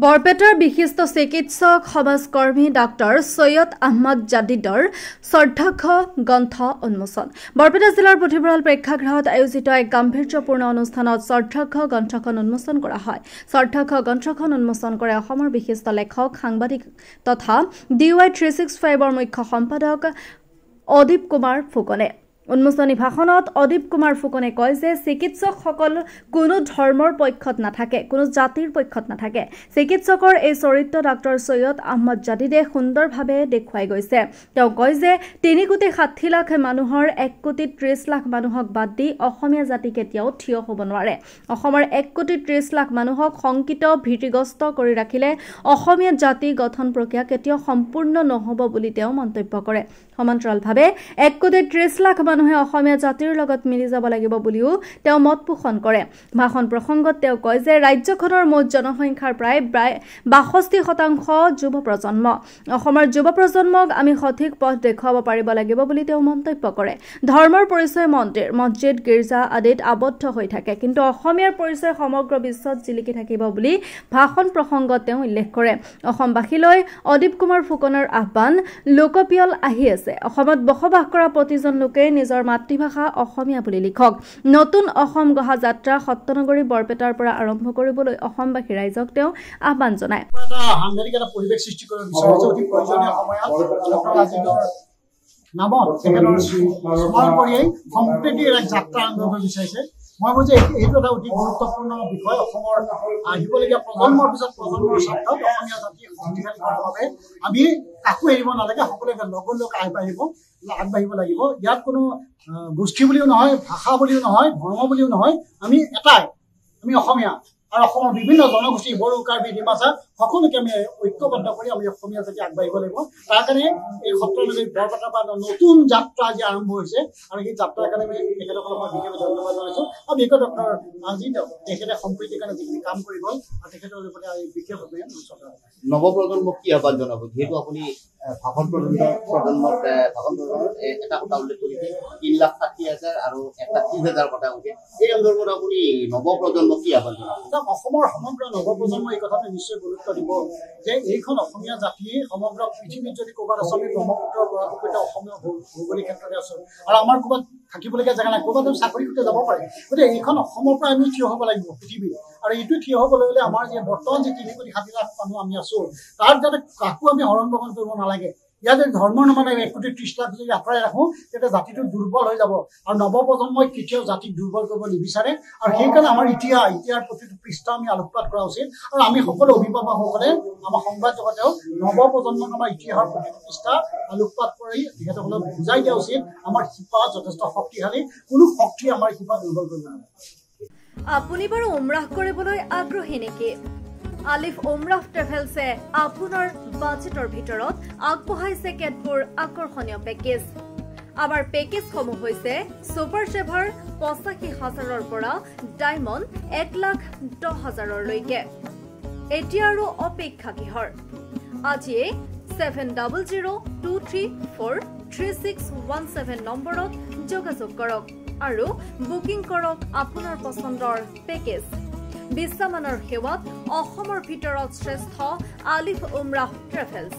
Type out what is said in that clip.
বৰপেটাৰ বিশিষ্ট চিকিৎসক সমাজকৰ্মী ডাক্তৰ সৈয়দ আহমদ জাদিদৰ শ্ৰদ্ধাৰ্ঘ গ্ৰন্থ উন্মোচন। বৰপেটা জিলাৰ পুথিভঁৰাল প্ৰেক্ষাগৃহত আয়োজিত এক গাম্ভীৰ্যপূৰ্ণ অনুষ্ঠানত শ্ৰদ্ধাৰ্ঘ গ্ৰন্থখন উন্মোচন কৰা হয়। শ্ৰদ্ধাৰ্ঘ গ্ৰন্থখন উন্মোচন কৰে অসমৰ বিশিষ্ট লেখক, সাংবাদিক তথা DY 365ৰ মুখ্য সম্পাদক অদীপ কুমাৰ ফুকনে। উন্মোচনী ভাষণত অদীপ কুমাৰ ফুকনে কয় যে চিকিৎসকসকল কোনো ধৰ্মৰ পক্ষত নাথাকে, কোনো জাতিৰ পক্ষত নাথাকে। চিকিৎসকৰ এই চৰিত্ৰ ডাক্তৰ সৈয়দ আহমদ জাদিদে সুন্দৰভাৱে দেখুৱাই গৈছে। তেওঁ কয় যে 3,60 লাখ মানুহৰ 1,30 লাখ মানুহক বাদ দি অসমীয়া জাতি কেতিয়াও থিয় হ'ব নোৱাৰে। অসমৰ 1,30 লাখ মানুহক শংকিত ভীতিগ্ৰস্ত কৰি ৰাখিলে অসমীয়া জাতি গঠন প্ৰক্ৰিয়া কেতিয়াও সম্পূৰ্ণ নহ'ব বুলি তেওঁ মন্তব্য কৰে। সমান্তৰালভাৱে 1,30 লাখ মানুহে অসমীয়া জাতিৰ লগত মিলি যাব লাগিব বুলিও তেওঁ মত পোষণ কৰে। ভাষণ প্ৰসংগত তেওঁ কয় যে ৰাজ্যখনৰ মুঠ জনসংখ্যাৰ প্ৰায় 62% যুৱ প্ৰজন্ম। অসমৰ যুৱ প্ৰজন্মক আমি সঠিক পথ দেখুৱাব পাৰিব লাগিব বুলি তেওঁ মন্তব্য কৰে। ধৰ্মৰ পৰিচয় মন্দিৰ, মছজিদ, গীৰ্জা আদিত আবদ্ধ হৈ থাকে, কিন্তু অসমীয়াৰ পৰিচয় সমগ্ৰ বিশ্বত জিলিকি থাকিব বুলি ভাষণ প্ৰসংগত তেওঁ উল্লেখ কৰে। অসমবাসীলৈ অদীপ কুমাৰ ফুকনৰ আহ্বান, লোকপিয়ল আহি আছে। অসমত বসবাস কৰা প্ৰতিজন লোকে নিজৰ মাতৃভাষা অসমীয়া বুলি লিখক। নতুন অসম গঢ়া যাত্ৰা সত্যনগৰী বৰপেটাৰ পৰা আৰম্ভ কৰিবলৈ অসমবাসী ৰাইজক তেওঁ আহ্বান জনায়। সাংঘাতিক এটা পৰিৱেশ সৃষ্টি কৰিব বিচাৰিছে অতি প্ৰয়োজনীয় সময়ত নামত তেখেতৰ স্মৰণ কৰিয়েই সম্প্ৰীতি এক যাত্ৰা আৰম্ভ কৰিব বিচাৰিছে। মই ভাবোঁ যে এইটো এটা অতি গুৰুত্বপূৰ্ণ বিষয়। অসমৰ আহিবলগীয়া প্ৰজন্মৰ পিছত প্ৰজন্মৰ স্বাৰ্থত অসমীয়া জাতি শক্তিশালী কৰাৰ বাবে আমি কাকো এৰিব নালাগে, সকলোকে লগ আগবাঢ়িব লাগিব। ইয়াত কোনো গোষ্ঠী বুলিও নহয়, ভাষা বুলিও নহয়, ধৰ্ম বুলিও নহয়, আমি এটাই, আমি অসমীয়া। আৰু অসমৰ বিভিন্ন জনগোষ্ঠী বড়ো, কাৰ্বি, ডিমাচা সকলোকে আমি ঐক্যবদ্ধ কৰি আমি অসমীয়া জাতি আগবাঢ়িব লাগিব। তাৰ কাৰণে এই সত্ৰনগৰী বৰপেটাৰ পৰা নতুন যাত্ৰা আজি আৰম্ভ হৈছে আৰু সেই যাত্ৰাৰ কাৰণে আমি তেখেতসকলক মই বিশেষ ধন্যবাদ জনাইছোঁ। আৰু বিশেষ ডক্টৰ আজি তেখেতে সম্প্ৰীতিৰ কাৰণে যিখিনি কাম কৰি গ'ল আৰু তেখেতৰ লগতে বিশেষভাৱে নৱপ্ৰজন্মক কি আহ্বান জনাব? যিহেতু আপুনি ভাষণ প্ৰজন্মত এটা কথা উল্লেখ কৰিছে, 3,60,000 আৰু 1,30,000 কথা কৈছে। এই সন্দৰ্ভত আপুনি নৱপ্ৰজন্মক কি আহ্বান জনাব? অসমৰ সমগ্ৰ নৱপ্ৰজন্ম এই কথাটো নিশ্চয় গুৰুত্ব দিব যে এইখন অসমীয়া জাতি সমগ্ৰ পৃথিৱীত যদি ক'ৰবাত আছে, আমি ব্ৰহ্মপুত্ৰৰ বৰাকপেটা অসমীয়া ভৌগোলিক ক্ষেত্ৰতে আছোঁ আৰু আমাৰ ক'ৰবাত থাকিবলগীয়া জেগা নাই, ক'ৰবাত চাকৰি সূত্ৰে যাব পাৰে। গতিকে এইখন অসমৰ পৰা আমি থিয় হ'ব লাগিব পৃথিৱীত। আৰু এইটো থিয় হ'বলৈ হ'লে আমাৰ যে বৰ্তমান যি 3,60 লাখ মানুহ আমি আছোঁ, তাত যাতে কাকো আমি হৰণ বহন কৰিব নালাগে। ইয়াত যদি ধৰ্ম নামানে 1,30 লাখ যদি আঁতৰাই ৰাখোঁ, তেতিয়া জাতিটো দুৰ্বল হৈ যাব। আৰু নৱপ্ৰজন্মই কেতিয়াও জাতিক দুৰ্বল কৰিব নিবিচাৰে। আৰু সেইকাৰণে আমাৰ ইতিহাস প্ৰতিটো পৃষ্ঠা আমি আলোকপাত কৰা উচিত। আৰু আমি সকলো অভিভাৱকসকলে আমাৰ সংবাদ জগতেও নৱপ্ৰজন্মক আমাৰ ইতিহাসৰ প্ৰতিটো পৃষ্ঠা আলোকপাত কৰি তেখেতসকলক বুজাই দিয়া উচিত। আমাৰ শিপা যথেষ্ট শক্তিশালী, কোনো শক্তিয়ে আমাৰ শিপা দুৰ্বল কৰিব নোৱাৰে। আপুনি বাৰু উমৰাহ কৰিবলৈ আগ্ৰহী নেকি? আলিফ উমৰাহ ট্ৰেভেলছে আপোনাৰ বাজেটৰ ভিতৰত আগবঢ়াইছে কেতবোৰ আকৰ্ষণীয় পেকেজ। আমাৰ পেকেজসমূহ হৈছে ছুপাৰ চেভাৰ 85,000ৰ পৰা ডায়মণ্ড 1,10,000লৈকে। এতিয়া আৰু অপেক্ষা কিহৰ? আজিয়ে 7002343617 নম্বৰত যোগাযোগ কৰক আৰু বুকিং কৰক আপোনাৰ পচন্দৰ পেকেজ। বিশ্বমানৰ সেৱাত অসমৰ ভিতৰত শ্ৰেষ্ঠ আলিফ উমৰাহ ট্ৰেভেলছ।